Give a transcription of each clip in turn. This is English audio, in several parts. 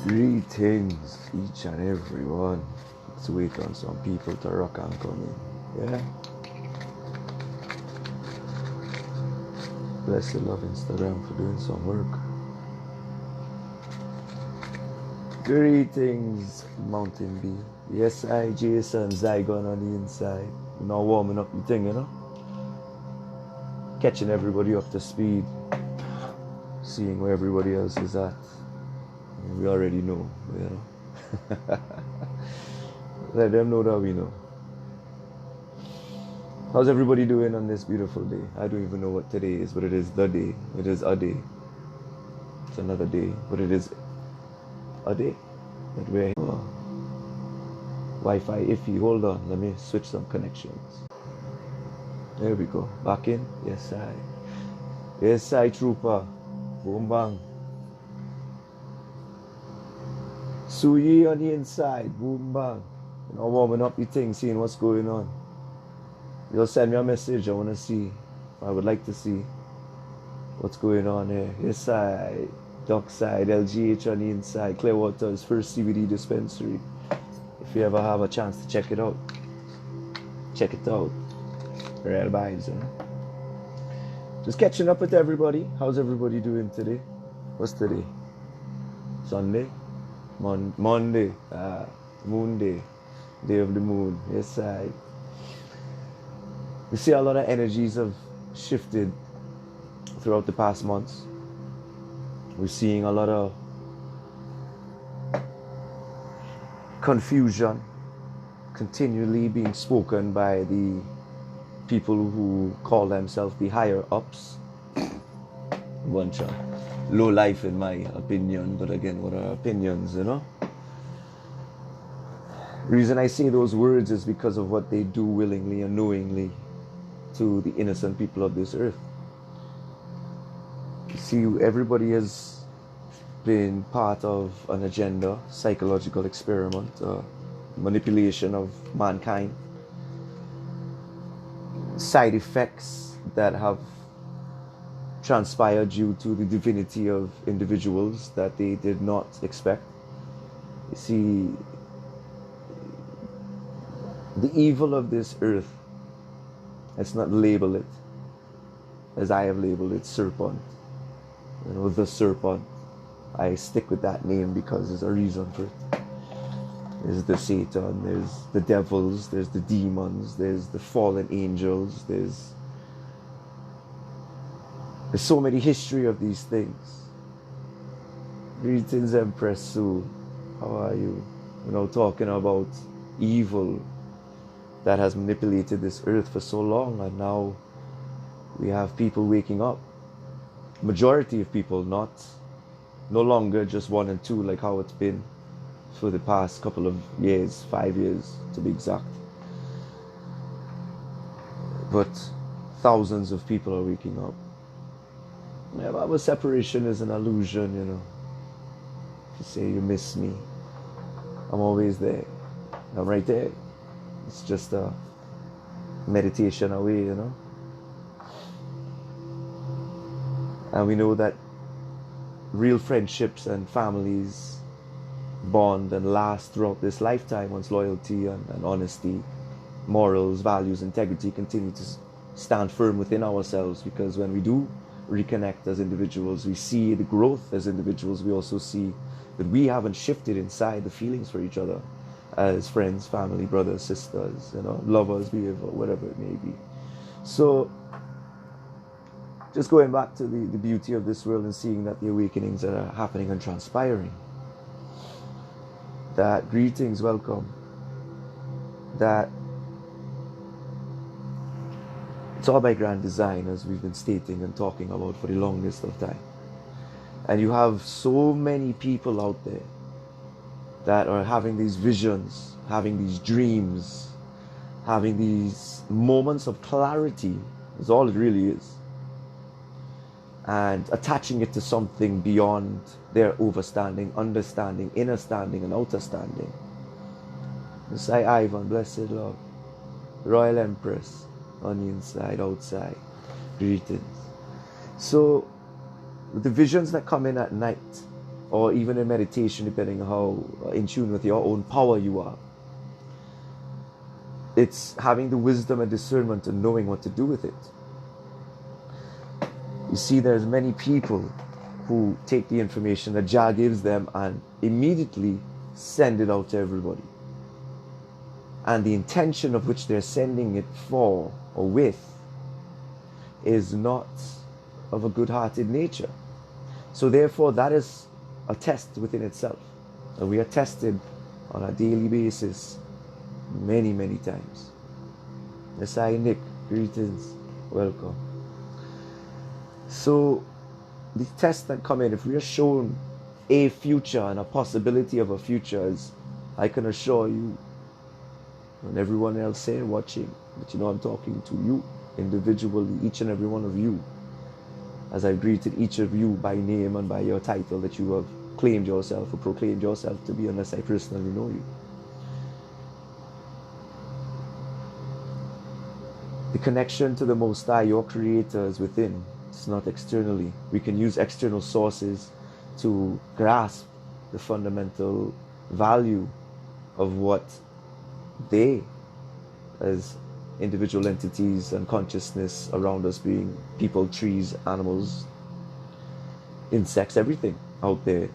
Greetings, each and every one. Let's wait on some people to rock and come in. Yeah? Bless the love Instagram for doing some work. Greetings, Mountain Bee. Yes, I, Jason, Zygon on the inside. You're now warming up your thing, you know? Catching everybody up to speed. Seeing where everybody else is at. We already know, you know? Let them know that we know. How's everybody doing on this beautiful day? I don't even know what today is, but it is the day. It is a day. It's another day, but it is a day that we're here. Oh. Wi-Fi iffy. Hold on, let me switch some connections. There we go. Back in. Yes, I. Yes, I, trooper. Boom, bang. Suyi on the inside. Boom, bang. You know, warming up your thing, seeing what's going on. You'll send me a message. I want to see. I would like to see what's going on here. Yes, side, Dockside, LGH on the inside, Clearwater's first CBD dispensary. If you ever have a chance to check it out, check it out. Real vibes, you know? Just catching up with everybody. How's everybody doing today? What's today? Sunday? Monday? Moon day. Day of the moon. Yes, side. We see a lot of energies have shifted throughout the past months. We're seeing a lot of confusion continually being spoken by the people who call themselves the higher ups. Bunch of low life in my opinion, but again, what are opinions, you know? The reason I say those words is because of what they do willingly and knowingly to the innocent people of this earth. You see, everybody has been part of an agenda, psychological experiment, manipulation of mankind, side effects that have transpired due to the divinity of individuals that they did not expect. You see, the evil of this earth, let's not label it as I have labeled it, serpent. You know, the serpent. I stick with that name because there's a reason for it. There's the Satan, there's the devils, there's the demons, there's the fallen angels, there's so many history of these things. Greetings, Empress Sue. How are you? You know, talking about evil that has manipulated this earth for so long, and now we have people waking up. Majority of people, no longer just 1 and 2 like how it's been for the past couple of years, 5 years to be exact. But thousands of people are waking up. Yeah, but separation is an illusion, you know. If you say you miss me, I'm always there. I'm right there. It's just a meditation away, you know. And we know that real friendships and families bond and last throughout this lifetime once loyalty and honesty, morals, values, integrity continue to stand firm within ourselves. Because when we do reconnect as individuals, we see the growth as individuals. We also see that we haven't shifted inside the feelings for each other as friends, family, brothers, sisters, you know, lovers, whatever it may be. So just going back to the beauty of this world and seeing that the awakenings that are happening and transpiring, that greetings, welcome, that it's all by grand design, as we've been stating and talking about for the longest of time. And you have so many people out there that are having these visions, having these dreams, having these moments of clarity, is all it really is. And attaching it to something beyond their overstanding, understanding, inner standing, and outer standing. Say Ivan, blessed love, Royal Empress, on the inside, outside, greetings. So, the visions that come in at night or even in meditation, depending on how in tune with your own power you are. It's having the wisdom and discernment and knowing what to do with it. You see, there's many people who take the information that Jah gives them and immediately send it out to everybody. And the intention of which they're sending it for or with is not of a good-hearted nature. So therefore, that is a test within itself. And we are tested on a daily basis many, many times. Yes, I, Nick. Greetings. Welcome. So, the tests that come in, if we are shown a future and a possibility of a future, as I can assure you, and everyone else here watching, but I'm talking to you individually, each and every one of you, as I've greeted each of you by name and by your title that you have claimed yourself or proclaimed yourself to be, unless I personally know you. The connection to the Most High, your Creator, is within. It's not externally. We can use external sources to grasp the fundamental value of what they, as individual entities and consciousness around us, being people, trees, animals, insects, everything out there,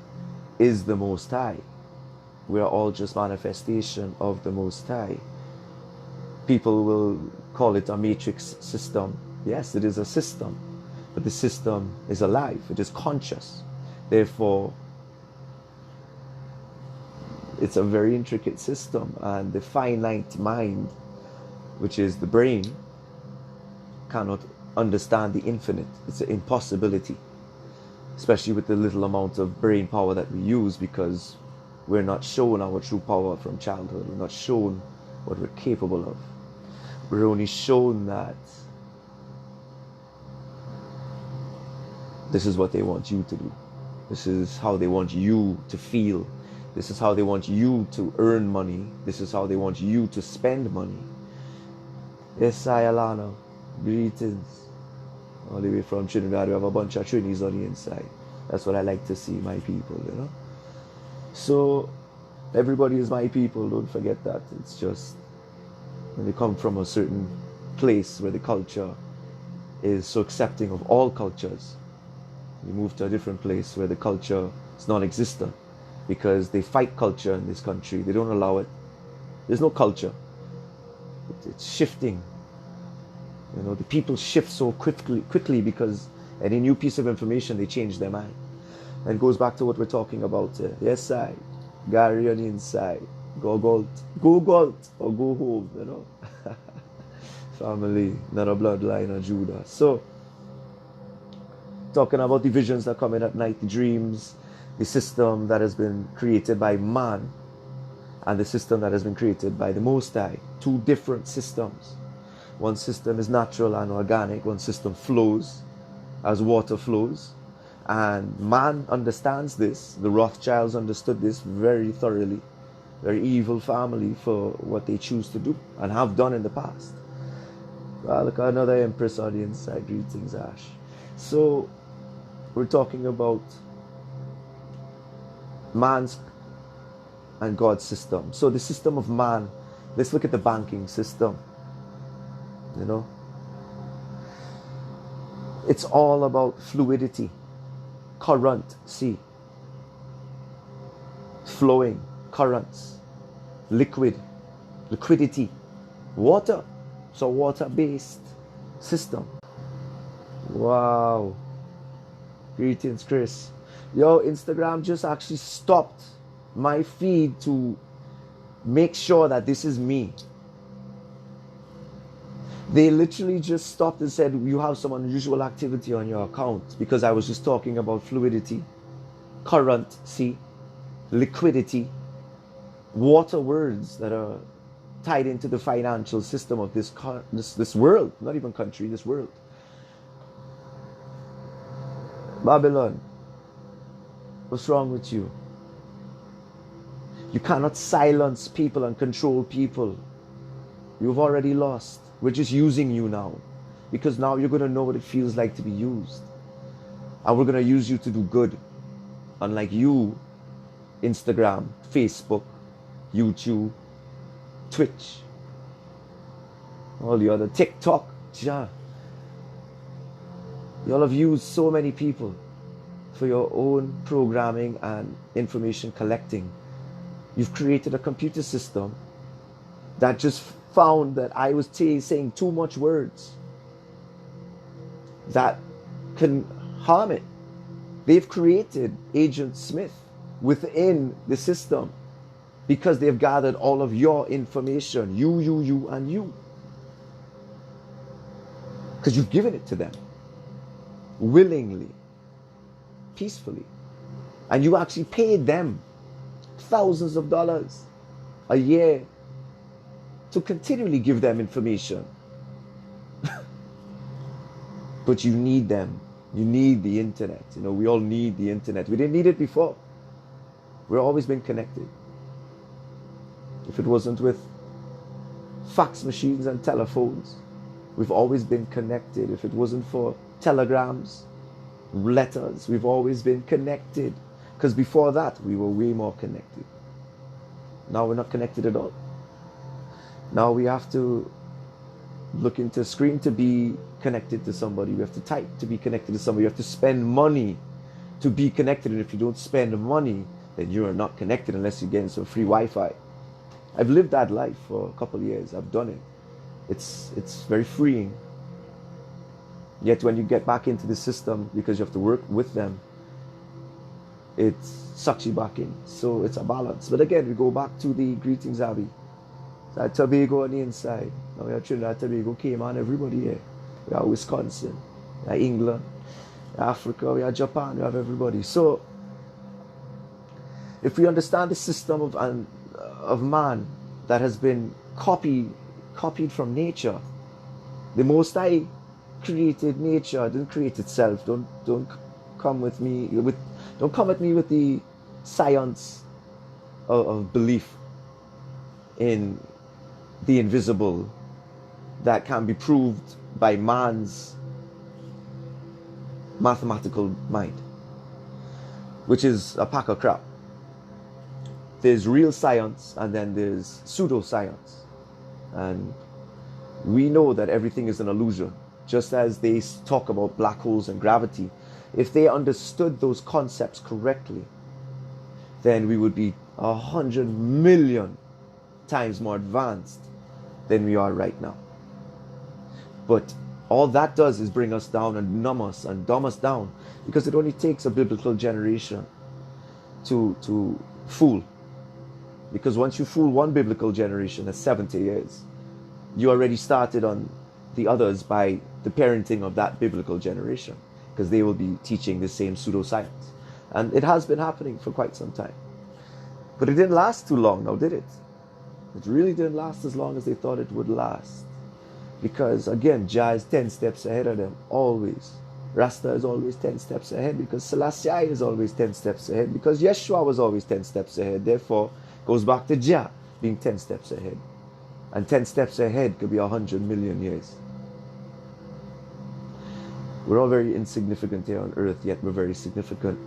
is the Most High. We are all just manifestation of the Most High. People will call it a matrix system. Yes, it is a system, but the system is alive. It is conscious. Therefore, it's a very intricate system, and the finite mind, which is the brain, cannot understand the infinite. It's an impossibility, especially with the little amount of brain power that we use, because we're not shown our true power from childhood. We're not shown what we're capable of. We're only shown that this is what they want you to do. This is how they want you to feel. This is how they want you to earn money. This is how they want you to spend money. Yes, I, Alana. Greetings. All the way from Trinidad. We have a bunch of Trinis on the inside. That's what I like to see, my people, So, everybody is my people. Don't forget that. It's just when they come from a certain place where the culture is so accepting of all cultures, you move to a different place where the culture is non-existent, because they fight culture in this country. They don't allow it. There's no culture. It's shifting. The people shift so quickly because any new piece of information, they change their mind. And it goes back to what we're talking about here. Yes, I. Gary on the inside. Go Galt or go home, Family, not a bloodline of Judah. So, talking about the visions that come in at night, the dreams, the system that has been created by man, and the system that has been created by the Most High. Two different systems. One system is natural and organic. One system flows as water flows. And man understands this. The Rothschilds understood this very thoroughly. Very evil family for what they choose to do and have done in the past. Well, look, another Empress on the inside. Greetings, Ash. So, we're talking about man's and God's system. So the system of man, let's look at the banking system. It's all about fluidity, current, flowing, currents, liquidity, water. It's a water-based system. Wow. Greetings, Chris. Yo, Instagram just actually stopped my feed to make sure that this is me. They literally just stopped and said, you have some unusual activity on your account, because I was just talking about fluidity, current, liquidity, water words that are tied into the financial system of this world, not even country, this world. Babylon, what's wrong with you? You cannot silence people and control people. You've already lost. We're just using you now, because now you're going to know what it feels like to be used. And we're going to use you to do good. Unlike you, Instagram, Facebook, YouTube, Twitch, all the other TikTok, yeah. You all have used so many people for your own programming and information collecting. You've created a computer system that just found that I was saying too much words that can harm it. They've created Agent Smith within the system because they've gathered all of your information, you, and you. Because you've given it to them willingly, peacefully. And you actually paid them thousands of dollars a year to continually give them information. But you need them. You need the internet. You know, we all need the internet. We didn't need it before. We've always been connected. If it wasn't with fax machines and telephones, we've always been connected. If it wasn't for telegrams, letters, we've always been connected. Because before that, we were way more connected. Now we're not connected at all. Now we have to look into a screen to be connected to somebody. We have to type to be connected to somebody. You have to spend money to be connected. And if you don't spend money, then you are not connected unless you're getting some free Wi-Fi. I've lived that life for a couple of years. I've done it. It's very freeing. Yet when you get back into the system, because you have to work with them, it sucks you back in. So it's a balance. But again, we go back to the greetings, Abby. So Tobago on the inside. Now we have Trinidad, Tobago, Cayman, everybody here. We have Wisconsin, we have England, we have Africa, we have Japan, we have everybody. So if we understand the system of man that has been copied from nature, the Most High created nature, didn't create itself. Don't come with me don't come at me with the science of belief in the invisible that can be proved by man's mathematical mind, which is a pack of crap. There's real science and then there's pseudoscience. And we know that everything is an illusion. Just as they talk about black holes and gravity, if they understood those concepts correctly, then we would be 100 million times more advanced than we are right now. But all that does is bring us down and numb us and dumb us down, because it only takes a biblical generation to fool. Because once you fool one biblical generation, that's 70 years. You already started on the others by the parenting of that biblical generation, because they will be teaching the same pseudoscience. And it has been happening for quite some time. But it didn't last too long now, did it? It really didn't last as long as they thought it would last. Because again, Jah is 10 steps ahead of them, always. Rasta is always 10 steps ahead, because Selassie is always 10 steps ahead, because Yeshua was always 10 steps ahead. Therefore, goes back to Jah being 10 steps ahead. And 10 steps ahead could be 100 million years. We're all very insignificant here on earth, yet we're very significant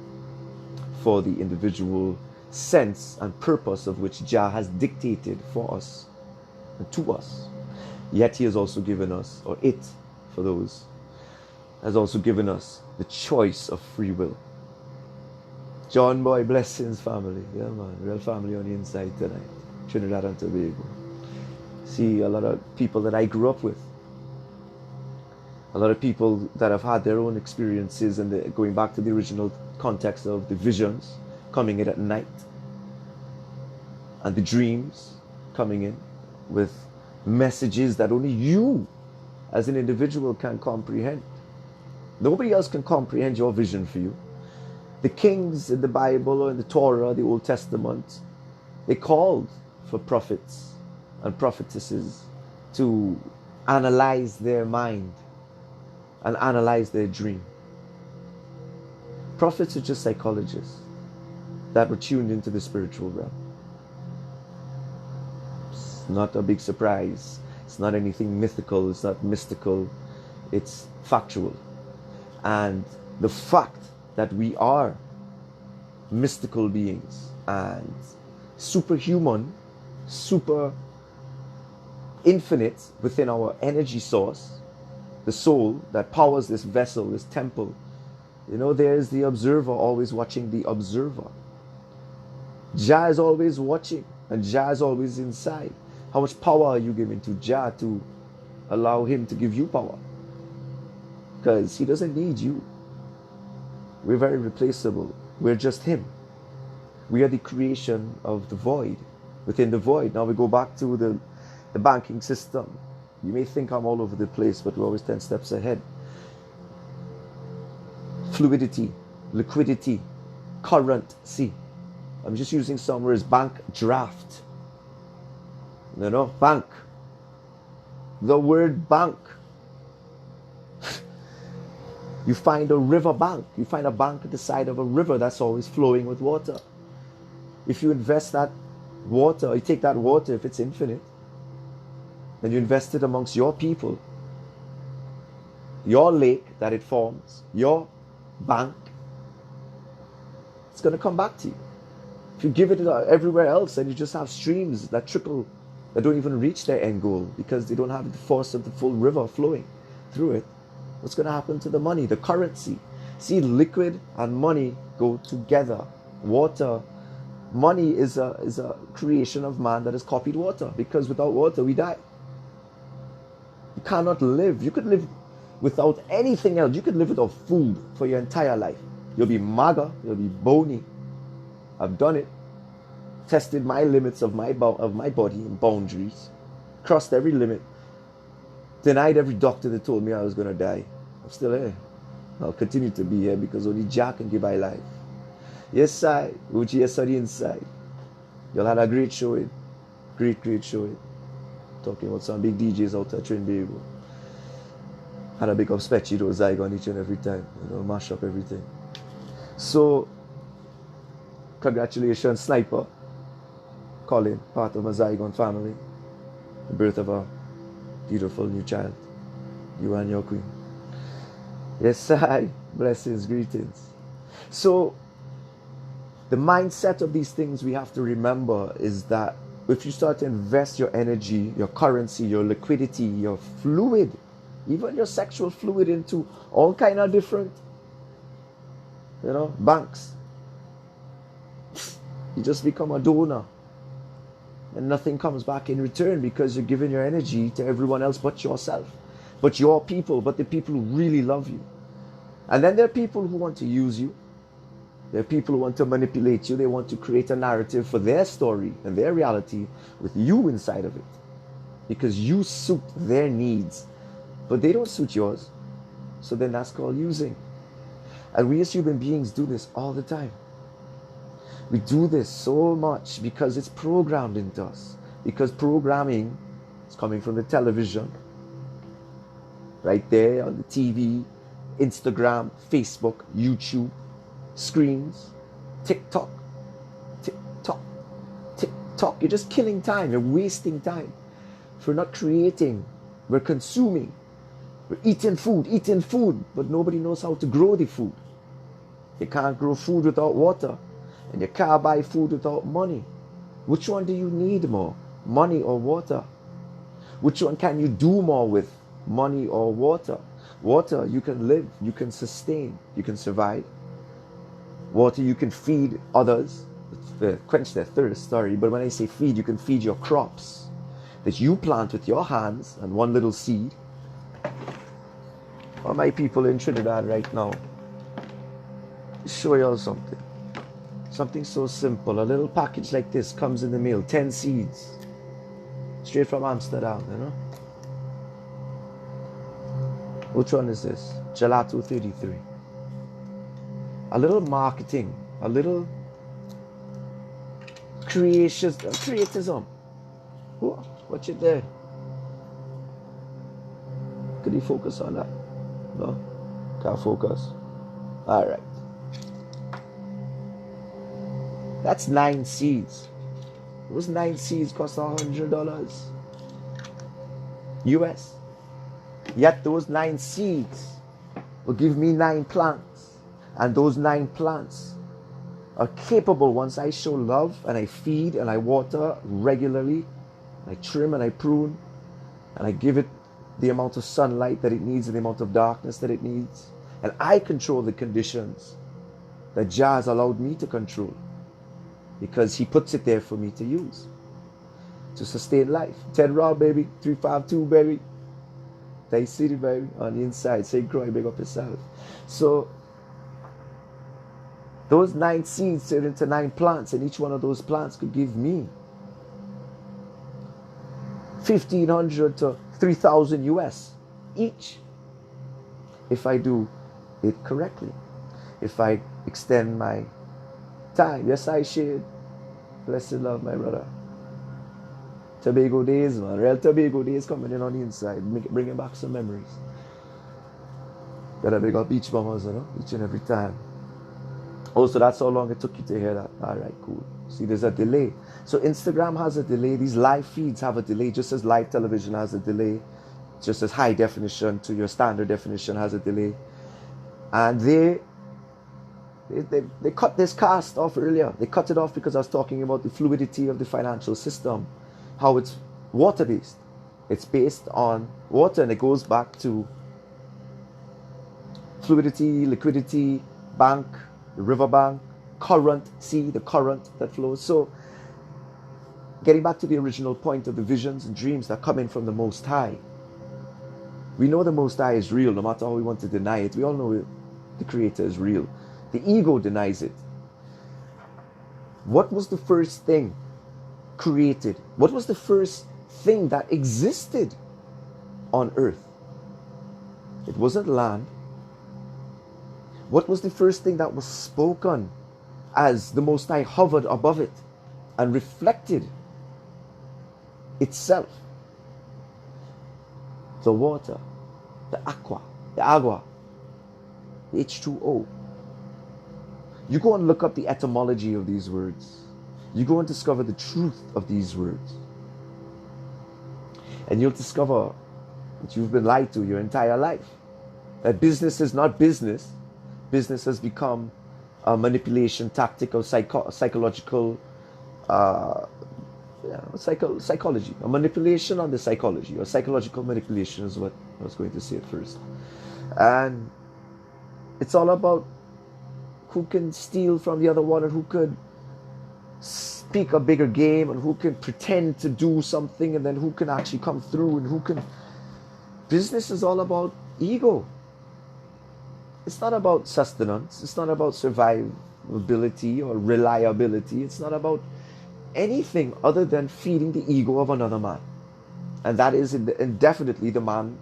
for the individual sense and purpose of which Jah has dictated for us and to us. Yet he has also given us, or it, for those, has also given us the choice of free will. John Boy, blessings family. Yeah man, real family on the inside tonight. Trinidad and Tobago. See a lot of people that I grew up with. A lot of people that have had their own experiences, and going back to the original context of the visions coming in at night, and the dreams coming in with messages that only you as an individual can comprehend. Nobody else can comprehend your vision for you. The kings in the Bible or in the Torah, the Old Testament, they called for prophets and prophetesses to analyze their mind and analyze their dream. Prophets are just psychologists that were tuned into the spiritual realm. It's not a big surprise. It's not anything mythical. It's not mystical. It's factual. And the fact that we are mystical beings and superhuman, super infinite within our energy source, the soul that powers this vessel, this temple. There is the observer always watching the observer. Jah is always watching, and Jah is always inside. How much power are you giving to Jah to allow him to give you power? Because he doesn't need you. We're very replaceable. We're just him. We are the creation of the void. Within the void. Now we go back to the banking system. You may think I'm all over the place, but we're always 10 steps ahead. Fluidity, liquidity, currency. I'm just using some words. Bank draft. Bank. The word bank. You find a river bank. You find a bank at the side of a river that's always flowing with water. If you invest that water, you take that water, if it's infinite, and you invest it amongst your people, your lake that it forms, your bank, it's going to come back to you. If you give it everywhere else and you just have streams that trickle, that don't even reach their end goal because they don't have the force of the full river flowing through it, what's going to happen to the money, the currency? See, liquid and money go together. Water, money is a creation of man that has copied water, because without water we die. You cannot live. You could live without anything else. You could live without food for your entire life. You'll be mager, you'll be bony. I've done it. Tested my limits of my body and boundaries. Crossed every limit. Denied every doctor that told me I was going to die. I'm still here. I'll continue to be here because only Jah can give I life. Yes, I. Uchi, yes, on the inside. Y'all had a great showing. Great showing. Talking about some big DJs out at Trinbago. Had a big up Spetchy, those Zygon each and every time. Mash up everything. So, congratulations, Sniper. Colin, part of my Zygon family. The birth of a beautiful new child. You and your queen. Yes, I. Blessings, greetings. So, the mindset of these things we have to remember is that if you start to invest your energy, your currency, your liquidity, your fluid, even your sexual fluid into all kind of different, banks, you just become a donor. And nothing comes back in return because you're giving your energy to everyone else but yourself, but your people, but the people who really love you. And then there are people who want to use you. There are people who want to manipulate you. They want to create a narrative for their story and their reality with you inside of it, because you suit their needs, but they don't suit yours. So then that's called using. And we as human beings do this all the time. We do this so much because it's programmed into us. Because programming is coming from the television, right there on the TV, Instagram, Facebook, YouTube, screens, TikTok. You're just killing time. You're wasting time. If we're not creating, we're consuming. We're eating food, but nobody knows how to grow the food. You can't grow food without water, and you can't buy food without money. Which one do you need more, money or water? Which one can you do more with, money or water? Water, you can live, you can sustain, you can survive. Water, you can feed others, quench their thirst, but when I say feed, you can feed your crops that you plant with your hands and one little seed. For my people in Trinidad right now, show you all something. Something so simple. A little package like this comes in the mail, 10 seeds, straight from Amsterdam, Which one is this? Gelato 33. A little marketing, a little creatism. What you there? Could you focus on that? No? Can't focus. Alright. That's 9 seeds. Those 9 seeds cost $100 US. Yet those 9 seeds will give me 9 plants. And those 9 plants are capable, once I show love and I feed and I water regularly, I trim and I prune, and I give it the amount of sunlight that it needs and the amount of darkness that it needs, and I control the conditions that Jah has allowed me to control, because he puts it there for me to use, to sustain life. Ted Rob, baby. 352, baby. Tay City, baby. On the inside. Say Croy, big up yourself. So, those 9 seeds turn into 9 plants, and each one of those plants could give me 1,500 to 3,000 US each, if I do it correctly. If I extend my time. Yes, I should. Blessed love, my brother. Tobago days, man. Real Tobago days coming in on the inside. Bringing back some memories. Gotta big up beach bombers, you know, each and every time. Oh, so that's how long it took you to hear that. Alright, cool. See, there's a delay. So Instagram has a delay. These live feeds have a delay, just as live television has a delay. Just as high definition to your standard definition has a delay. And they cut this cast off earlier. They cut it off because I was talking about the fluidity of the financial system, how it's water-based. It's based on water, and it goes back to fluidity, liquidity, bank, the river bank, current, see the current that flows. So getting back to the original point of the visions and dreams that come in from the Most High. We know the Most High is real, no matter how we want to deny it. We all know the Creator is real. The ego denies it. What was the first thing created? What was the first thing that existed on earth? It wasn't land. What was the first thing that was spoken as the Most High hovered above it and reflected itself? The water, the aqua, the agua, the H2O. You go and look up the etymology of these words. You go and discover the truth of these words. And you'll discover that you've been lied to your entire life. That business is not business. Business has become a manipulation tactic or psychological psychology. A manipulation on the psychology, or psychological manipulation is what I was going to say at first. And it's all about who can steal from the other one, and who could speak a bigger game, and who can pretend to do something, and then who can actually come through, and who can... Business is all about ego. It's not about sustenance. It's not about survivability or reliability. It's not about anything other than feeding the ego of another man. And that is indefinitely the man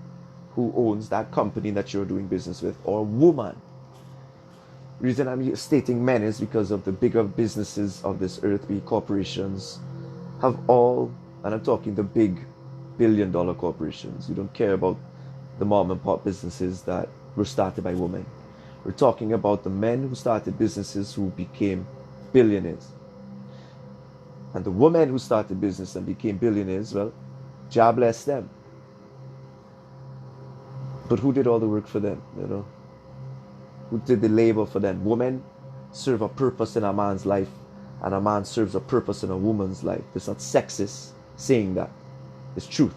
who owns that company that you're doing business with, or woman. The reason I'm stating men is because of the bigger businesses of this earth, be corporations, have all, and I'm talking the big billion-dollar corporations. We don't care about the mom and pop businesses that were started by women. We're talking about the men who started businesses who became billionaires. And the women who started business and became billionaires, well, Jah bless them. But who did all the work for them, you know? Who did the labor for them? Women serve a purpose in a man's life, and a man serves a purpose in a woman's life. It's not sexist saying that. It's truth.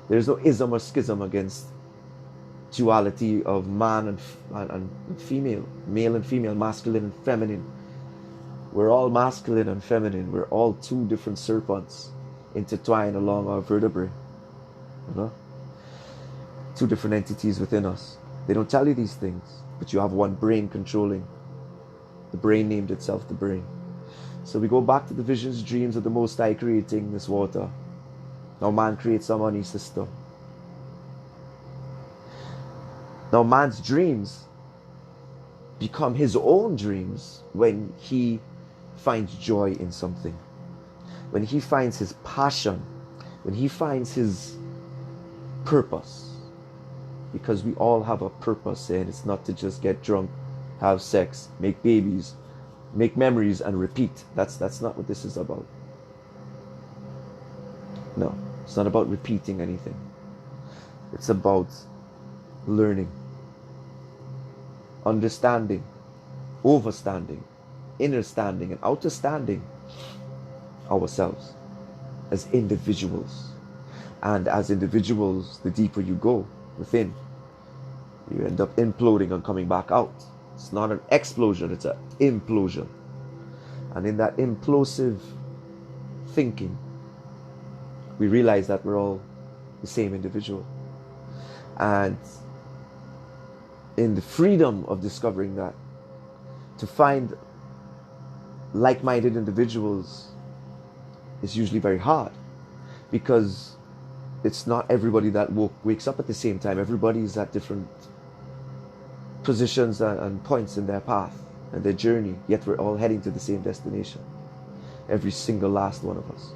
There's no ism or schism against duality of man and female, male and female, masculine and feminine. We're all masculine and feminine. We're all two different serpents intertwined along our vertebrae. You know? Two different entities within us. They don't tell you these things, but you have one brain controlling. The brain named itself the brain. So we go back to the visions, dreams of the Most High creating this water. Now man creates a money system. Now man's dreams become his own dreams when he finds joy in something. When he finds his passion. When he finds his purpose. Because we all have a purpose, and it's not to just get drunk, have sex, make babies, make memories, and repeat. That's not what this is about. No, it's not about repeating anything. It's about learning, understanding, overstanding, inner standing and outer standing ourselves as individuals. And as individuals, the deeper you go within, you end up imploding and coming back out. It's not an explosion, it's an implosion. And in that implosive thinking, we realize that we're all the same individual. And in the freedom of discovering that, to find like-minded individuals is usually very hard, because it's not everybody that wakes up at the same time. Everybody is at different positions and points in their path and their journey, yet we're all heading to the same destination. Every single last one of us.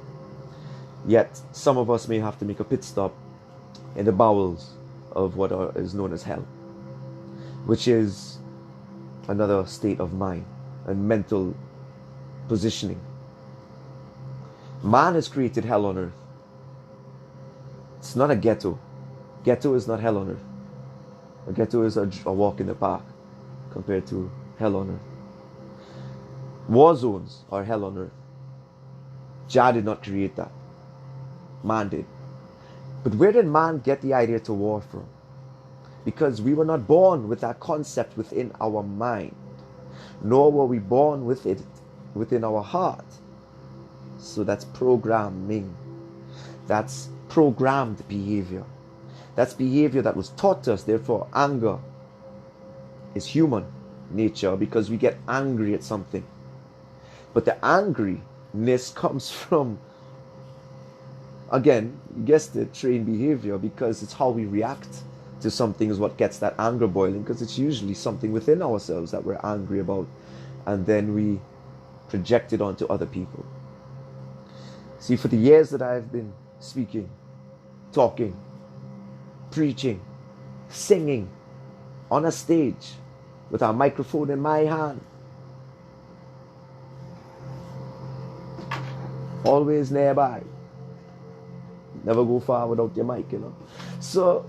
Yet some of us may have to make a pit stop in the bowels of what is known as hell, which is another state of mind and mental positioning. Man has created hell on earth. It's not a ghetto. Ghetto is not hell on earth. A ghetto is a walk in the park compared to hell on earth. War zones are hell on earth. Jah did not create that. Man did. But where did man get the idea to war from? Because we were not born with that concept within our mind, nor were we born with it within our heart. So that's programming. That's programmed behavior. That's behavior that was taught us. Therefore, anger is human nature, because we get angry at something. But the angriness comes from, again, you guessed it, trained behavior, because it's how we react to something is what gets that anger boiling, because it's usually something within ourselves that we're angry about, and then we project it onto other people. See, for the years that I've been speaking, talking, preaching, singing on a stage with a microphone in my hand, always nearby, never go far without your mic, So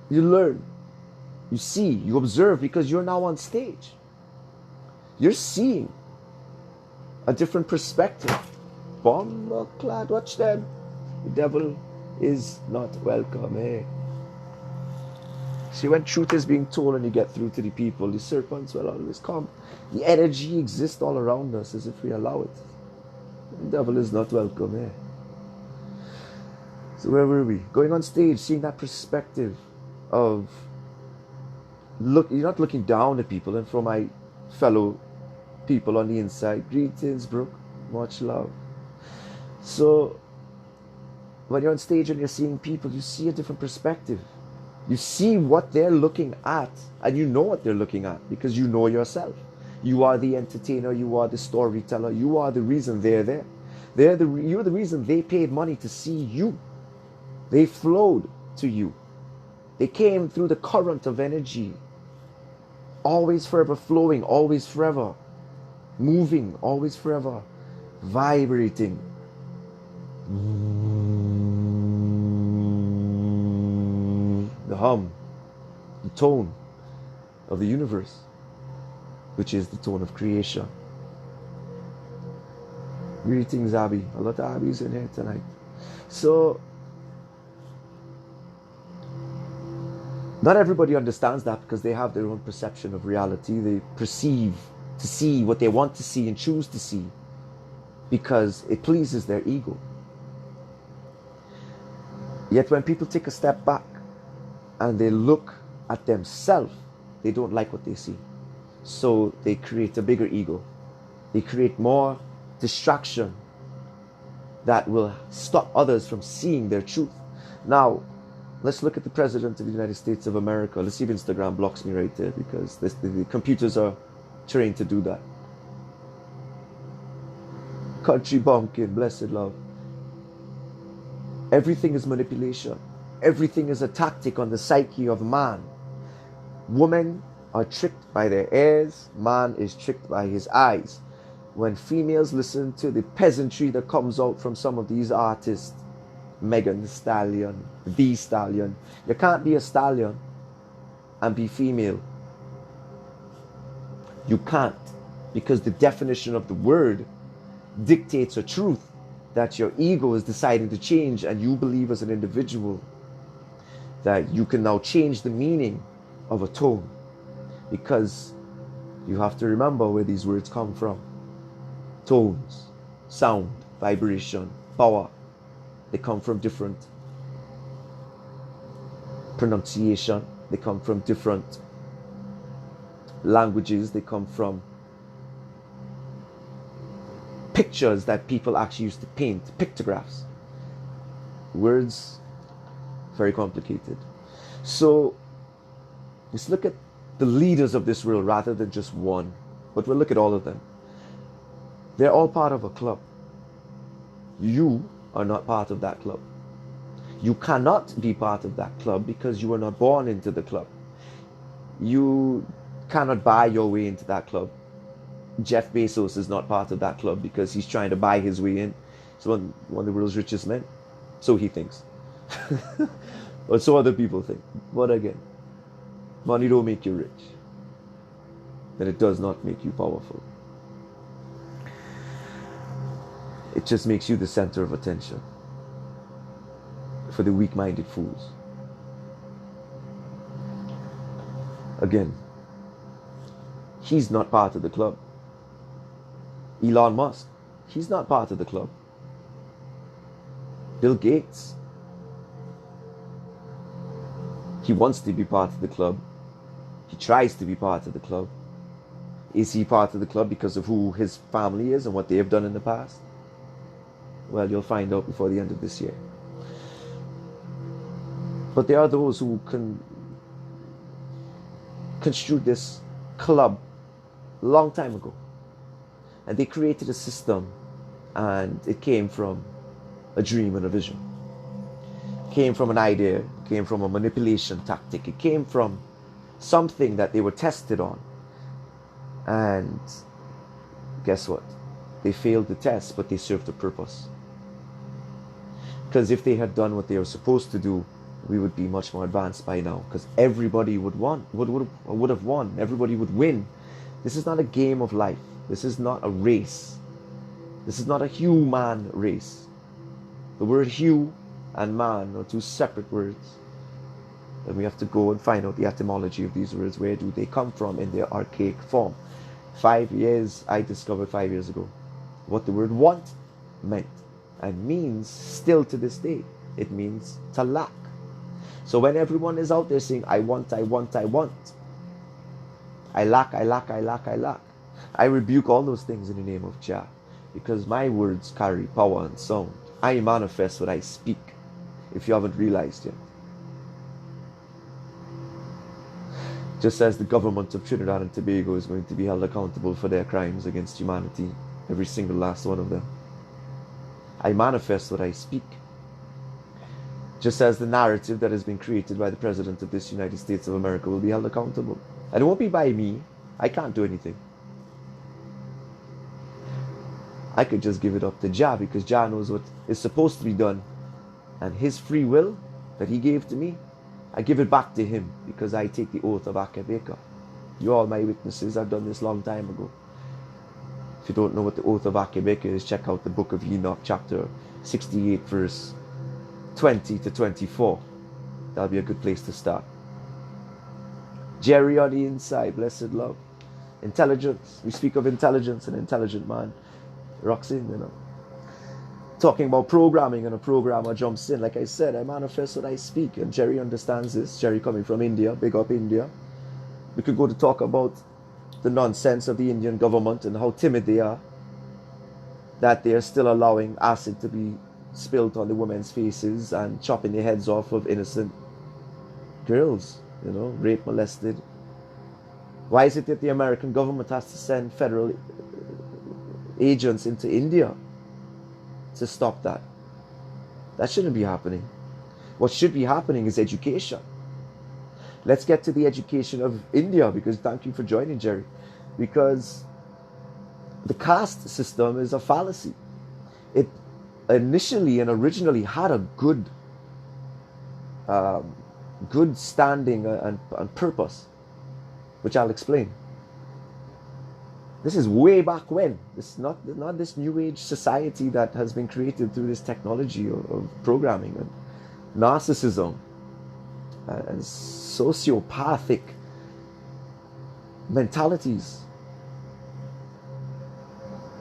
you learn, you see, you observe, because you're now on stage. You're seeing a different perspective. Bomber clad, watch them. The devil is not welcome, eh? See, when truth is being told and you get through to the people, the serpents will always come. The energy exists all around us as if we allow it. The devil is not welcome, eh? So where were we? Going on stage, seeing that perspective of, you're not looking down at people. And for my fellow people on the inside, greetings, Brooke, much love. So when you're on stage and you're seeing people, you see a different perspective. You see what they're looking at, and you know what they're looking at, because you know yourself. You are the entertainer, you are the storyteller, you are the reason they're there. You're the reason they paid money to see you. They flowed to you. They came through the current of energy, always forever flowing, always forever moving, always forever vibrating. The hum, the tone of the universe, which is the tone of creation. Greetings, Abby. A lot of Abby's in here tonight. So, not everybody understands that, because they have their own perception of reality. They perceive to see what they want to see and choose to see, because it pleases their ego. Yet when people take a step back and they look at themselves, they don't like what they see. So they create a bigger ego. They create more distraction that will stop others from seeing their truth. Now, let's look at the President of the United States of America. Let's see if Instagram blocks me right there, because the computers are trained to do that. Country bumpkin, blessed love. Everything is manipulation. Everything is a tactic on the psyche of man. Women are tricked by their ears. Man is tricked by his eyes. When females listen to the peasantry that comes out from some of these artists, Megan Thee Stallion, The Stallion. You can't be a stallion and be female. You can't. because the definition of the word dictates a truth that your ego is deciding to change, and you believe as an individual that you can now change the meaning of a tone, because you have to remember where these words come from. Tones, sound, vibration, power, they come from different pronunciation, they come from different languages, they come from pictures that people actually used to paint, pictographs. Words, very complicated. So let's look at the leaders of this world rather than just one, but we'll look at all of them. They're all part of a club. You are not part of that club. You cannot be part of that club because you were not born into the club. You cannot buy your way into that club. Jeff Bezos is not part of that club because he's trying to buy his way in. He's one of the world's richest men. So he thinks. But so other people think. But again, money don't make you rich. And it does not make you powerful. It just makes you the center of attention for the weak-minded fools. Again, he's not part of the club. Elon Musk, he's not part of the club. Bill Gates, he wants to be part of the club. He tries to be part of the club. Is he part of the club because of who his family is and what they have done in the past? Well, you'll find out before the end of this year. But there are those who can construe this club a long time ago. And they created a system, and it came from a dream and a vision. It came from an idea, it came from a manipulation tactic, it came from something that they were tested on. And guess what? They failed the test, but they served a purpose. Because if they had done what they were supposed to do, we would be much more advanced by now. Because everybody would have won. Everybody would win. This is not a game of life. This is not a race. This is not a human race. The word "hue" and "man" are two separate words. And we have to go and find out the etymology of these words. Where do they come from in their archaic form? I discovered 5 years ago what the word "want" meant, and means still to this day. It means to lack. So when everyone is out there saying, I want, I want, I want, I lack, I lack, I lack, I lack, I rebuke all those things in the name of Jah, because my words carry power and sound. I manifest what I speak, if you haven't realized yet. Just as the government of Trinidad and Tobago is going to be held accountable for their crimes against humanity, every single last one of them. I manifest what I speak. Just as the narrative that has been created by the President of this United States of America will be held accountable. And it won't be by me. I can't do anything. I could just give it up to Jah, because Jah knows what is supposed to be done. And his free will that he gave to me, I give it back to him, because I take the oath of Akebeka. You all my witnesses. I've done this long time ago. If you don't know what the oath of Akebeka is, check out the book of Enoch, chapter 68, verse 20 to 24. That'll be a good place to start. Jerry on the inside, blessed love. Intelligence. We speak of intelligence, an intelligent man rocks in, Talking about programming, and a programmer jumps in. Like I said, I manifest what I speak, and Jerry understands this. Jerry coming from India, big up India. We could go to talk about the nonsense of the Indian government and how timid they are, that they are still allowing acid to be spilled on the women's faces and chopping the heads off of innocent girls, raped, molested. Why is it that the American government has to send federal agents into India to stop that? That shouldn't be happening. What should be happening is education. Let's get to the education of India, because thank you for joining, Jerry. Because the caste system is a fallacy. It initially and originally had a good standing and purpose, which I'll explain. This is way back when. This is not this new age society that has been created through this technology of programming and narcissism and sociopathic mentalities.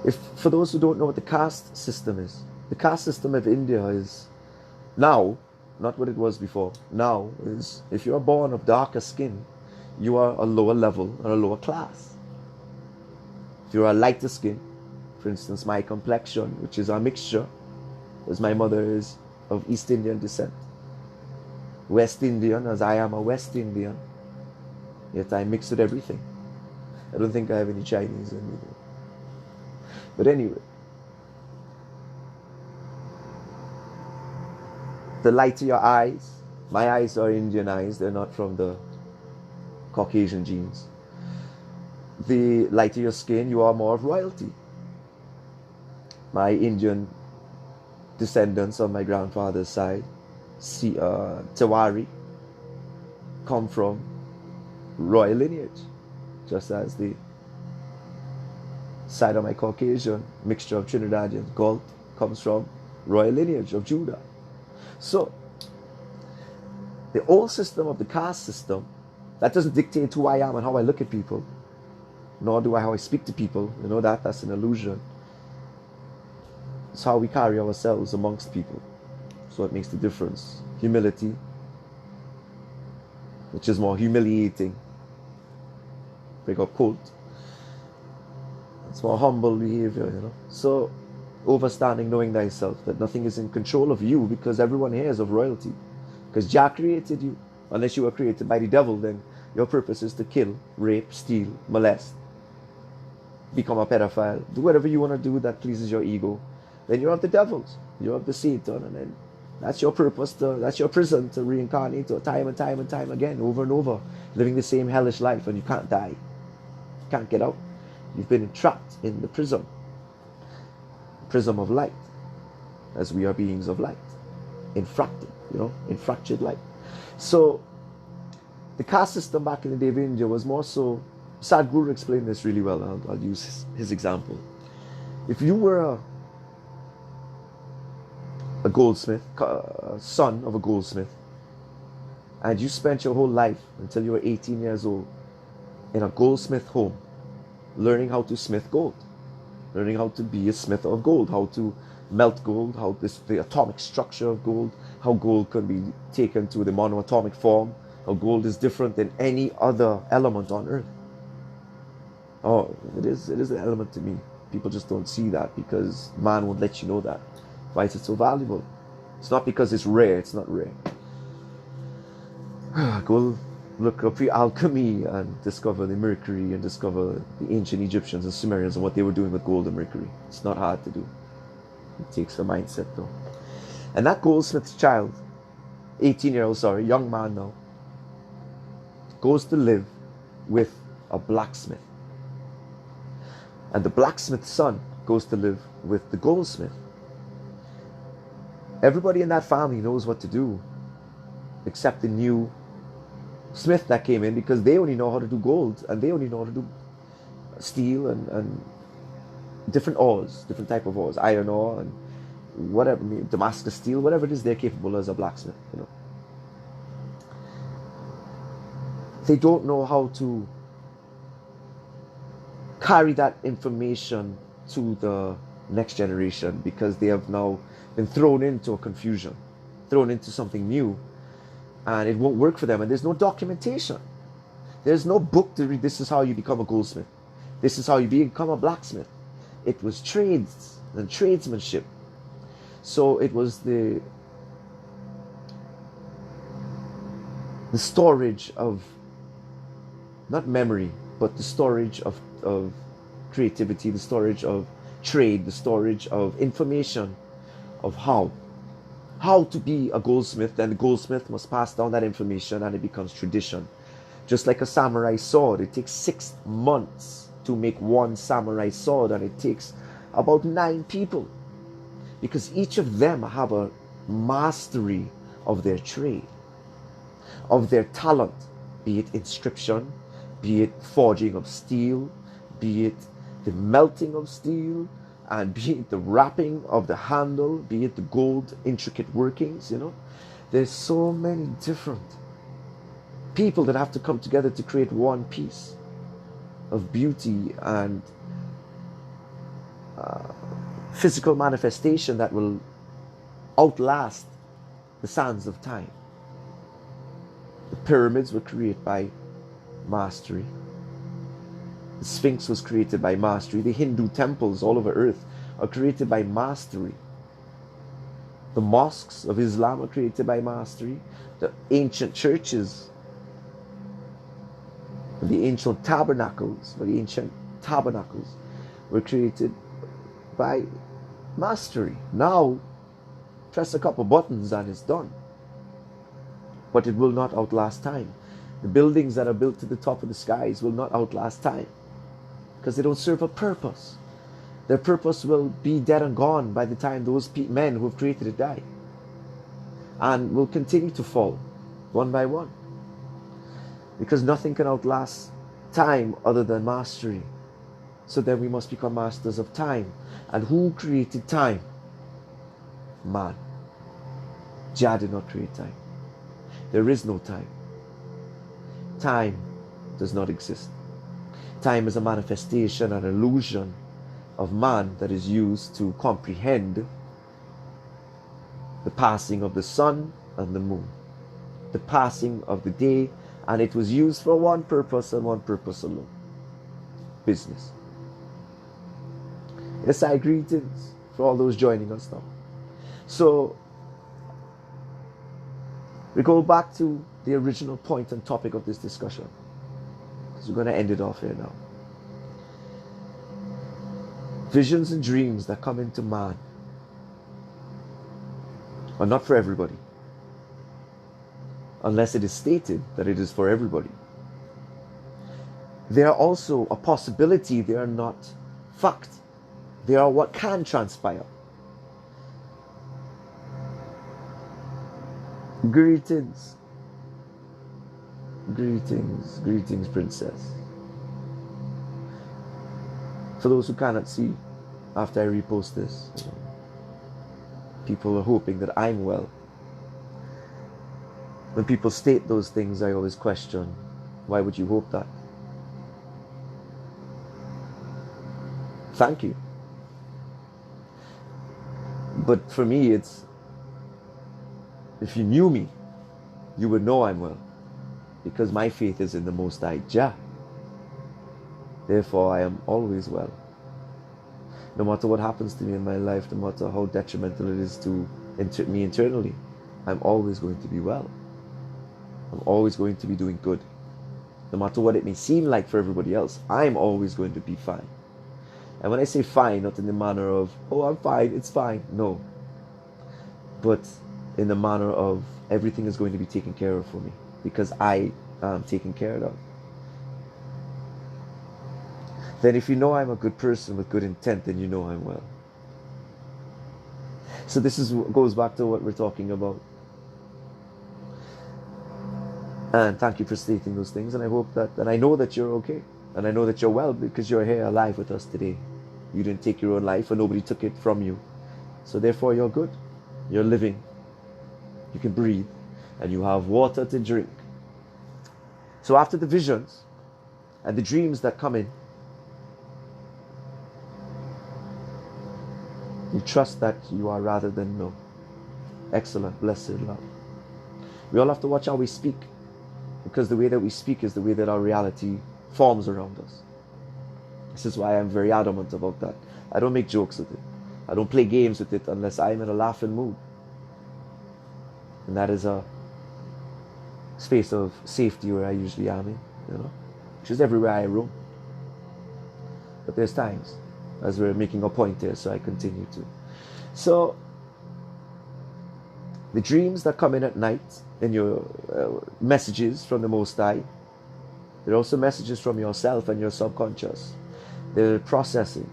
If for those who don't know what the caste system is, the caste system of India is now, not what it was before, now is if you're born of darker skin, you are a lower level or a lower class. If you're a lighter skin, for instance, my complexion, which is a mixture, as my mother is of East Indian descent, West Indian, as I am a West Indian, yet I mix with everything. I don't think I have any Chinese in me. But anyway, the lighter your eyes, my eyes are Indian eyes, they're not from the Caucasian genes. The lighter your skin, you are more of royalty. My Indian descendants on my grandfather's side, Tiwari, come from royal lineage, just as the side of my Caucasian mixture of Trinidadian Galt comes from royal lineage of Judah. So the old system of the caste system, that doesn't dictate who I am and how I look at people, nor do I how I speak to people. You know, that's an illusion. It's how we carry ourselves amongst people. So it makes the difference. Humility, which is more humiliating. Break up quote. It's more humble behavior, you know. So overstanding, knowing thyself, that nothing is in control of you because everyone here is of royalty. Because Jah created you. Unless you were created by the devil, then your purpose is to kill, rape, steal, molest, become a pedophile, do whatever you want to do that pleases your ego. Then you're of the devils, you're of the Satan, and then that's your purpose, that's your prison to reincarnate time and time and time again, over and over, living the same hellish life, and you can't die. You can't get out. You've been entrapped in the prism of light, as we are beings of light, infracted light. So the caste system back in the day of India was more so, Sadhguru explained this really well. I'll use his example. If you were a goldsmith, son of a goldsmith, and you spent your whole life until you were 18 years old in a goldsmith home, learning how to smith gold, learning how to be a smith of gold, how to melt gold, how the atomic structure of gold, how gold can be taken to the monoatomic form, how gold is different than any other element on earth. Oh, it is an element to me. People just don't see that because man won't let you know that. Why is it so valuable? It's not because it's rare, it's not rare. Go look up the alchemy and discover the mercury and discover the ancient Egyptians and Sumerians and what they were doing with gold and mercury. It's not hard to do. It takes a mindset though. And that goldsmith's child, 18-year-old, young man now, goes to live with a blacksmith. And the blacksmith's son goes to live with the goldsmith. Everybody in that family knows what to do, except the new smith that came in, because they only know how to do gold and they only know how to do steel and different ores, different type of ores, iron ore and whatever, Damascus steel, whatever it is they're capable as a blacksmith, you know. They don't know how to carry that information to the next generation because they have now been thrown into a confusion, thrown into something new, and it won't work for them. And there's no documentation. There's no book to read. This is how you become a goldsmith. This is how you become a blacksmith. It was trades and tradesmanship. So it was the storage of, not memory, but the storage of creativity, the storage of trade, the storage of information of how to be a goldsmith, and the goldsmith must pass down that information and it becomes tradition. Just like a samurai sword, it takes 6 months to make one samurai sword, and it takes about 9 people because each of them have a mastery of their trade, of their talent, be it inscription, be it forging of steel, be it the melting of steel, and be it the wrapping of the handle, be it the gold intricate workings, There's so many different people that have to come together to create one piece of beauty and physical manifestation that will outlast the sands of time. The pyramids were created by mastery. The Sphinx was created by mastery. The Hindu temples all over earth are created by mastery. The mosques of Islam are created by mastery. The ancient churches, the ancient tabernacles were created by mastery. Now, press a couple buttons and it's done. But it will not outlast time. The buildings that are built to the top of the skies will not outlast time because they don't serve a purpose. Their purpose will be dead and gone by the time those men who have created it die, and will continue to fall one by one, because nothing can outlast time other than mastery. So then we must become masters of time. And who created time? Man. Jah did not create time. There is no time. Time does not exist. Time is a manifestation, an illusion of man that is used to comprehend the passing of the sun and the moon, the passing of the day, and it was used for one purpose and one purpose alone: business. Yes, I greetings for all those joining us now. So we go back to the original point and topic of this discussion, because we're going to end it off here now. Visions and dreams that come into man are not for everybody, unless it is stated that it is for everybody. They are also a possibility. They are not fact. They are what can transpire. Greetings. Greetings, greetings, princess. For those who cannot see, after I repost this, people are hoping that I'm well. When people state those things, I always question, why would you hope that? Thank you. But for me, it's, if you knew me, you would know I'm well, because my faith is in the Most High Jah. Therefore, I am always well. No matter what happens to me in my life, no matter how detrimental it is to me internally, I'm always going to be well. I'm always going to be doing good. No matter what it may seem like for everybody else, I'm always going to be fine. And when I say fine, not in the manner of, oh, I'm fine, it's fine. No. But in the manner of, everything is going to be taken care of for me, because I am taken care of. Then if you know I'm a good person with good intent, then you know I'm well. So this goes back to what we're talking about. And thank you for stating those things. And I hope that, and I know that you're okay. And I know that you're well, because you're here alive with us today. You didn't take your own life, and nobody took it from you. So therefore you're good. You're living. You can breathe. And you have water to drink. So after the visions and the dreams that come in, you trust that you are rather than know. Excellent, blessed love. We all have to watch how we speak, because the way that we speak is the way that our reality forms around us. This is why I'm very adamant about that. I don't make jokes with it. I don't play games with it unless I'm in a laughing mood. And that is a space of safety where I usually am in, which is everywhere I roam. But there's times, as we're making a point here, so I continue to. So, the dreams that come in at night, in your messages from the Most High, they're also messages from yourself and your subconscious. They're processing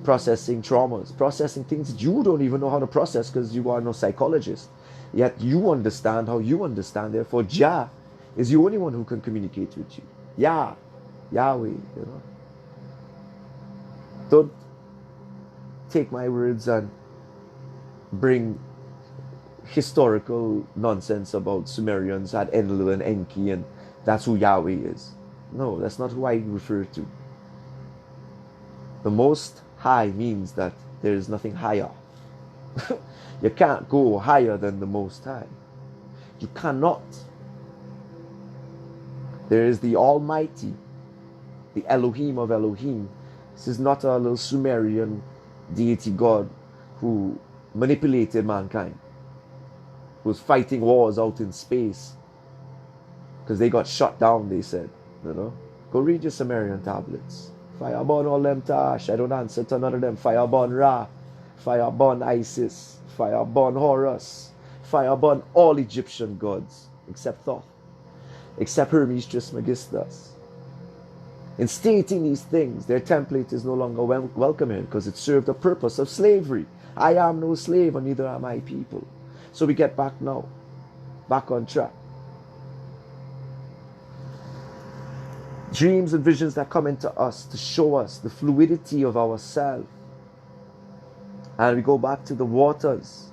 traumas, processing things that you don't even know how to process, because you are no psychologist. Yet you understand how you understand. Therefore, Jah is the only one who can communicate with you. Yahweh, Don't take my words and bring historical nonsense about Sumerians had Enlil and Enki and that's who Yahweh is. No, that's not who I refer to. The Most High means that there is nothing higher. You can't go higher than the Most High. You cannot. There is the Almighty, the Elohim of Elohim. This is not a little Sumerian deity god who manipulated mankind, who was fighting wars out in space because they got shut down, they said. Go read your Sumerian tablets. Fire burn all them tash. I don't answer to none of them. Fire burn Ra. Fire burn Isis. Fire burn Horus. Fire burn all Egyptian gods except Thoth, except Hermes Trismegistus. In stating these things, their template is no longer welcome here because it served the purpose of slavery. I am no slave and neither are my people. So we get back now, back on track. Dreams and visions that come into us to show us the fluidity of ourselves. And we go back to the waters.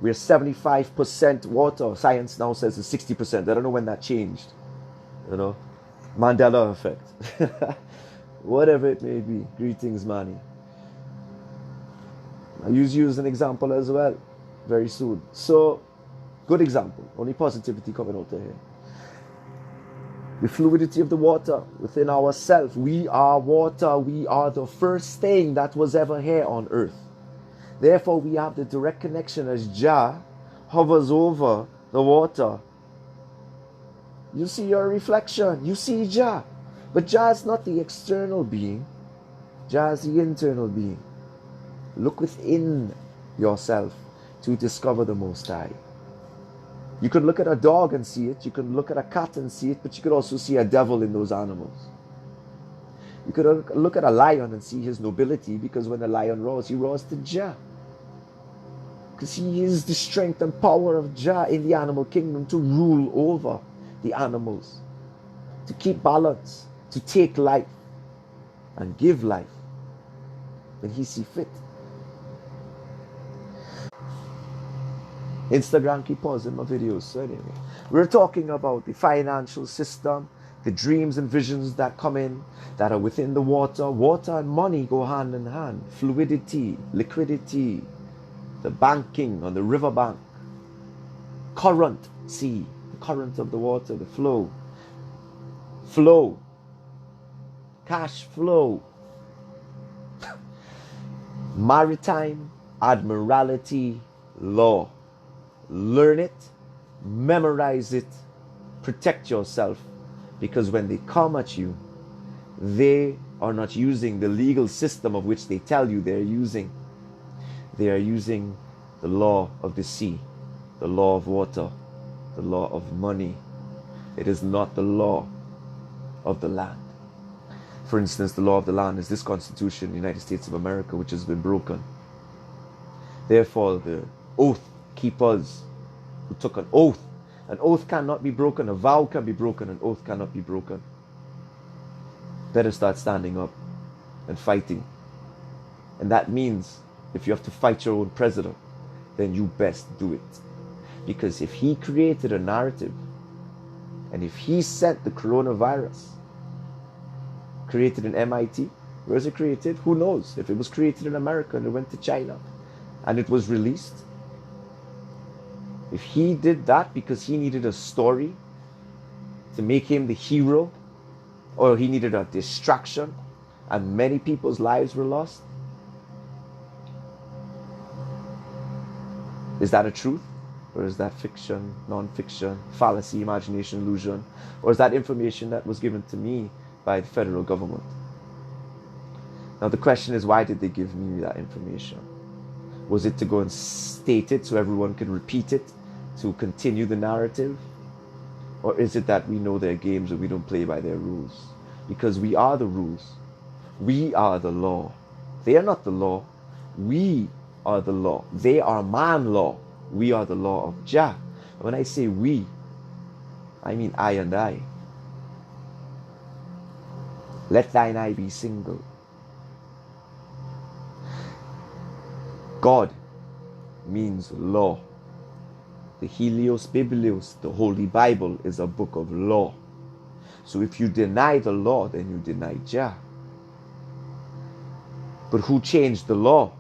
We're 75% water. Science now says it's 60%. I don't know when that changed. Mandela effect. Whatever it may be. Greetings, Manny. I'll use you as an example as well very soon. So, good example. Only positivity coming out of here. The fluidity of the water within ourselves. We are water. We are the first thing that was ever here on earth. Therefore, we have the direct connection as Jah hovers over the water. You see your reflection. You see Jah. But Jah is not the external being. Jah is the internal being. Look within yourself to discover the Most High. You could look at a dog and see it. You could look at a cat and see it. But you could also see a devil in those animals. You could look at a lion and see his nobility, because when the lion roars, he roars to Jah. Because he is the strength and power of Jah in the animal kingdom to rule over the animals, to keep balance, to take life and give life when he see fit. Instagram keep pausing my videos. So anyway, we're talking about the financial system, the dreams and visions that come in, that are within the water. Water and money go hand in hand. Fluidity, liquidity, the banking on the riverbank, current, sea, the current of the water, the flow, cash flow, maritime admiralty law. Learn it, memorize it, protect yourself, because when they come at you, they are not using the legal system of which they tell you they're using. They are using the law of the sea, the law of water, the law of money. It is not the law of the land. For instance, the law of the land is this Constitution, the United States of America, which has been broken. Therefore, the oath keepers who took an oath cannot be broken, a vow can be broken, an oath cannot be broken. Better start standing up and fighting. And that means if you have to fight your own president, then you best do it. Because if he created a narrative, and if he sent the coronavirus, created in MIT, where is it created? Who knows? If it was created in America and it went to China and it was released, if he did that because he needed a story to make him the hero, or he needed a distraction and many people's lives were lost, is that a truth? Or is that fiction, non-fiction, fallacy, imagination, illusion? Or is that information that was given to me by the federal government? Now the question is, why did they give me that information? Was it to go and state it so everyone can repeat it, to continue the narrative? Or is it that we know their games and we don't play by their rules? Because we are the rules. We are the law. They are not the law. We are the law. They are man law. We are the law of Jah. When I say we, I mean I and I. Let thine eye be single. God means law. The Helios Biblios, the Holy Bible, is a book of law. So if you deny the law, then you deny Jah. But who changed the law?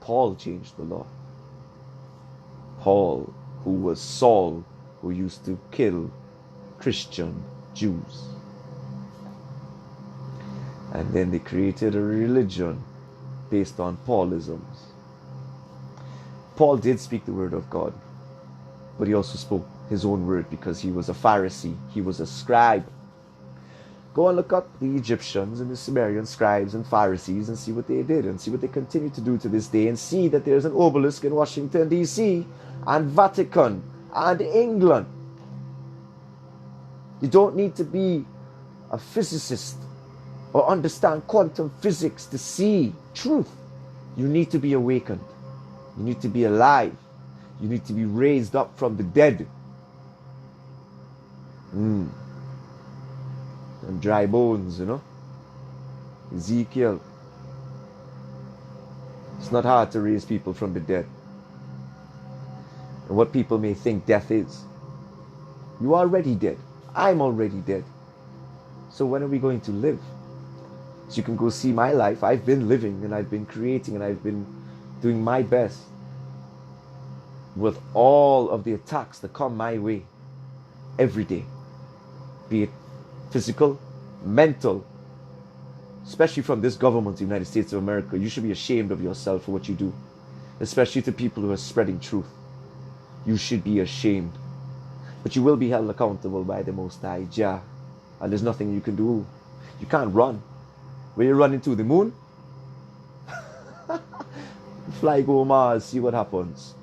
Paul changed the law. Paul, who was Saul, who used to kill Christian Jews. And then they created a religion based on Paulisms. Paul did speak the word of God, but he also spoke his own word because he was a Pharisee. He was a scribe. Go and look up the Egyptians and the Sumerian scribes and Pharisees and see what they did and see what they continue to do to this day, and see that there's an obelisk in Washington, D.C. and Vatican and England. You don't need to be a physicist or understand quantum physics to see truth. You need to be awakened. You need to be alive. You need to be raised up from the dead. And dry bones, Ezekiel. It's not hard to raise people from the dead. And what people may think death is. You are already dead. I'm already dead. So when are we going to live? So you can go see my life. I've been living and I've been creating and I've been doing my best with all of the attacks that come my way every day, be it physical, mental, especially from this government of the United States of America. You should be ashamed of yourself for what you do, especially to people who are spreading truth. You should be ashamed. But you will be held accountable by the Most High Jah, and there's nothing you can do. You can't run. Where you running to, the moon? Fly, go Mars, see what happens.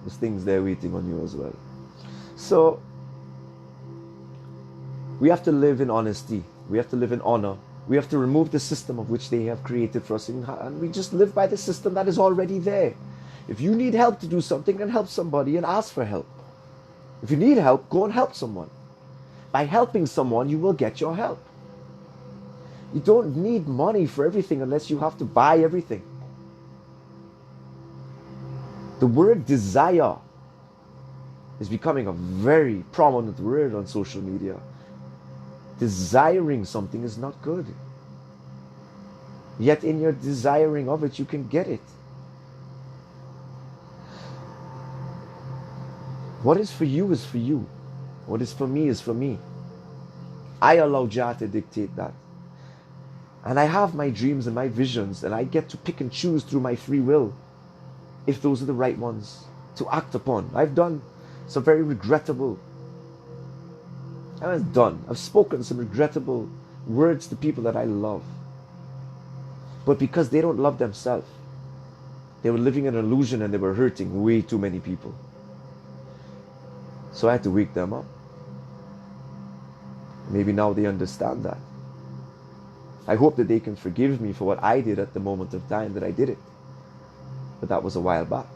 There's things there waiting on you as well. So we have to live in honesty. We have to live in honor. We have to remove the system of which they have created for us, and we just live by the system that is already there. If you need help to do something, then help somebody and ask for help. If you need help, go and help someone. By helping someone, you will get your help. You don't need money for everything unless you have to buy everything. The word desire is becoming a very prominent word on social media. Desiring something is not good. Yet in your desiring of it, you can get it. What is for you is for you. What is for me is for me. I allow Jah to dictate that. And I have my dreams and my visions, and I get to pick and choose through my free will if those are the right ones to act upon. I've done some very regrettable, I've spoken some regrettable words to people that I love. But because they don't love themselves, they were living an illusion and they were hurting way too many people. So I had to wake them up. Maybe now they understand that. I hope that they can forgive me for what I did at the moment of time that I did it. But that was a while back.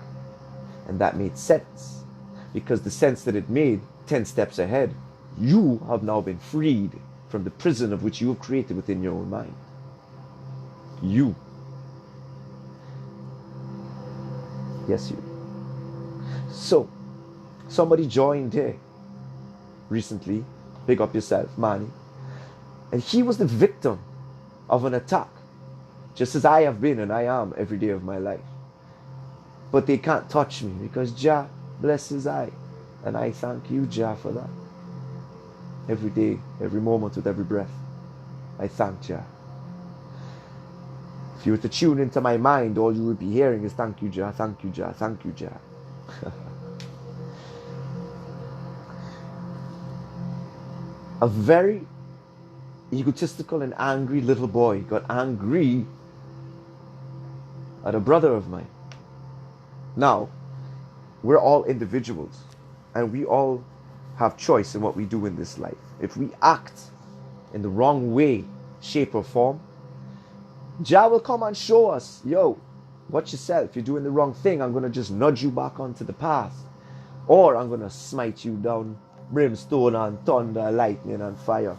And that made sense. Because the sense that it made, 10 steps ahead, you have now been freed from the prison of which you have created within your own mind. You. Yes, you. So, somebody joined here recently. Big up yourself, Manny. And he was the victim of an attack, just as I have been and I am every day of my life. But they can't touch me because Jah bless his eye. And I thank you, Jah, for that. Every day, every moment, with every breath, I thank Jah. If you were to tune into my mind, all you would be hearing is thank you, Jah, thank you, Jah, thank you, Jah. A very egotistical and angry little boy got angry at a brother of mine. Now, we're all individuals and we all have choice in what we do in this life. If we act in the wrong way, shape or form, Jah will come and show us, yo, watch yourself. You're doing the wrong thing. I'm going to just nudge you back onto the path. Or I'm going to smite you down brimstone and thunder, lightning and fire,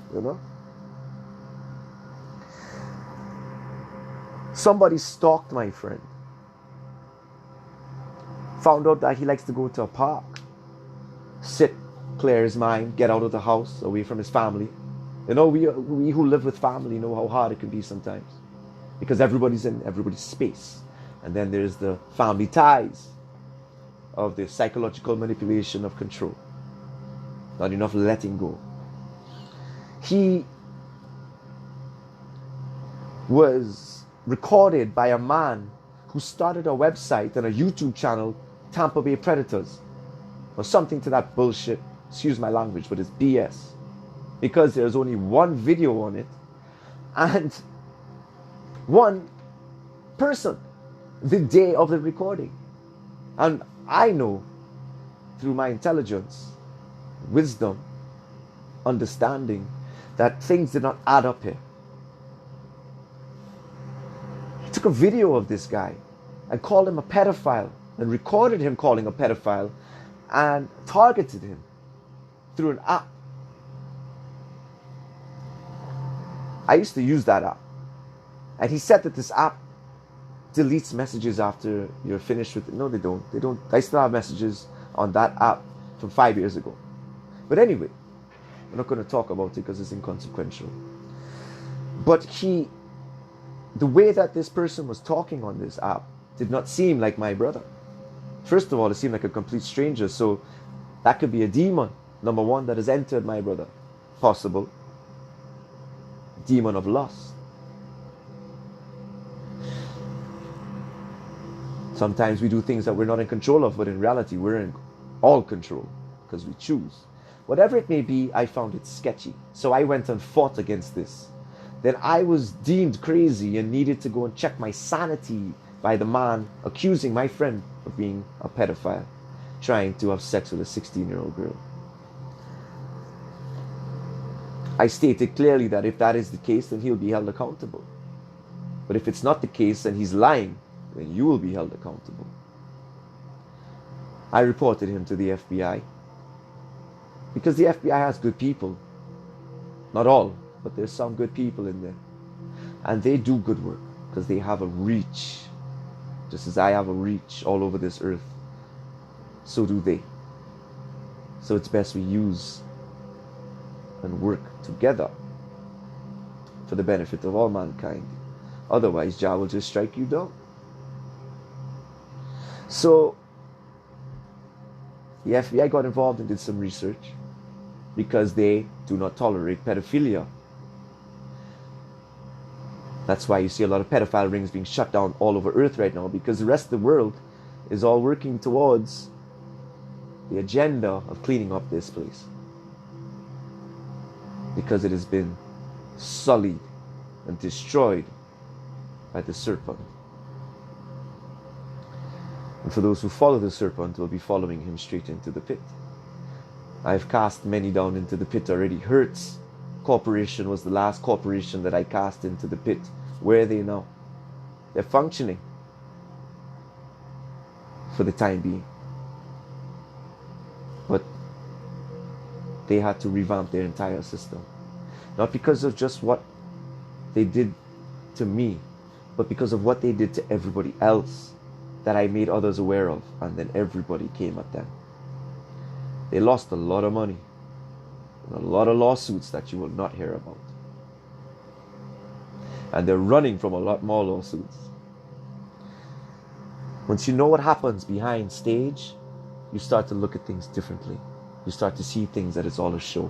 Somebody stalked my friend. Found out that he likes to go to a park, sit, clear his mind, get out of the house, away from his family. You know, we who live with family know how hard it can be sometimes, because everybody's in everybody's space. And then there's the family ties of the psychological manipulation of control. Not enough letting go. He was recorded by a man who started a website and a YouTube channel, Tampa Bay Predators, or something to that bullshit. Excuse my language, but it's BS. Because there's only one video on it and one person the day of the recording. And I know through my intelligence, wisdom, understanding, that things did not add up here. He took a video of this guy and called him a pedophile and recorded him calling a pedophile and targeted him through an app. I used to use that app. And he said that this app deletes messages after you're finished with it. No, they don't. They don't. I still have messages on that app from 5 years ago. But anyway, we're not going to talk about it because it's inconsequential. But the way that this person was talking on this app did not seem like my brother. First of all, it seemed like a complete stranger. So that could be a demon, number one, that has entered my brother. Possible. Demon of lust. Sometimes we do things that we're not in control of, but in reality, we're in all control because we choose. Whatever it may be, I found it sketchy. So I went and fought against this. Then I was deemed crazy and needed to go and check my sanity by the man accusing my friend of being a pedophile, trying to have sex with a 16-year-old girl. I stated clearly that if that is the case, then he'll be held accountable. But if it's not the case and he's lying, then you will be held accountable. I reported him to the FBI because the FBI has good people. Not all, but there's some good people in there. And they do good work because they have a reach. Just as I have a reach all over this earth, so do they. So it's best we use and work together for the benefit of all mankind. Otherwise, Jah will just strike you down. So the FBI got involved and did some research because they do not tolerate pedophilia. That's why you see a lot of pedophile rings being shut down all over earth right now, because the rest of the world is all working towards the agenda of cleaning up this place, because it has been sullied and destroyed by the serpent. And for those who follow the serpent will be following him straight into the pit. I've cast many down into the pit already. Hertz Corporation was the last corporation that I cast into the pit. Where are they now? They're functioning for the time being. But they had to revamp their entire system. Not because of just what they did to me, but because of what they did to everybody else that I made others aware of, and then everybody came at them. They lost a lot of money and a lot of lawsuits that you will not hear about. And they're running from a lot more lawsuits. Once you know what happens behind stage, you start to look at things differently. You start to see things that it's all a show.